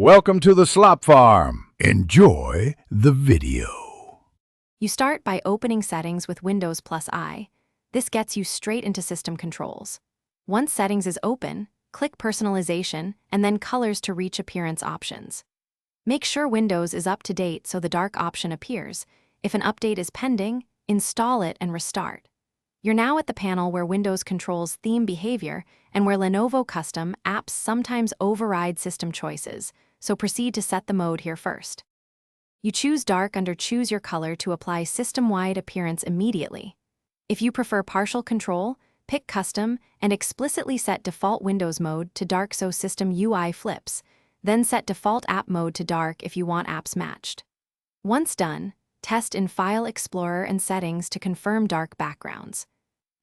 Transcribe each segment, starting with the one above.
Welcome to the Slop Farm. Enjoy the video. You start by opening Settings with Windows plus I. This gets you straight into System Controls. Once Settings is open, click Personalization and then Colors to reach Appearance options. Make sure Windows is up to date so the dark option appears. If an update is pending, install it and restart. You're now at the panel where Windows controls theme behavior and where Lenovo custom apps sometimes override system choices, so proceed to set the mode here first. You choose Dark under Choose Your Color to apply system-wide appearance immediately. If you prefer partial control, pick Custom and explicitly set default Windows mode to dark so system UI flips, then set default app mode to dark if you want apps matched. Once done, test in File Explorer and Settings to confirm dark backgrounds.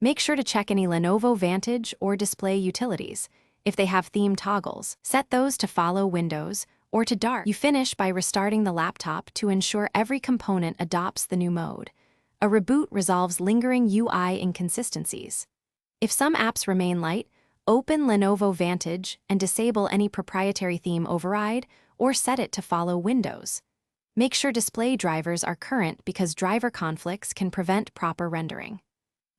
Make sure to check any Lenovo Vantage or Display utilities. If they have theme toggles, set those to follow Windows or to dark. You finish by restarting the laptop to ensure every component adopts the new mode. A reboot resolves lingering UI inconsistencies. If some apps remain light, open Lenovo Vantage and disable any proprietary theme override or set it to follow Windows. Make sure display drivers are current because driver conflicts can prevent proper rendering.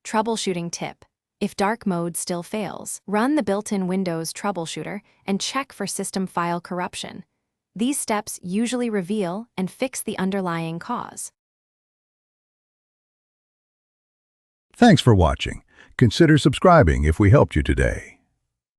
Troubleshooting tip. If dark mode still fails, run the built-in Windows troubleshooter and check for system file corruption. These steps usually reveal and fix the underlying cause. Thanks for watching. Consider subscribing if we helped you today.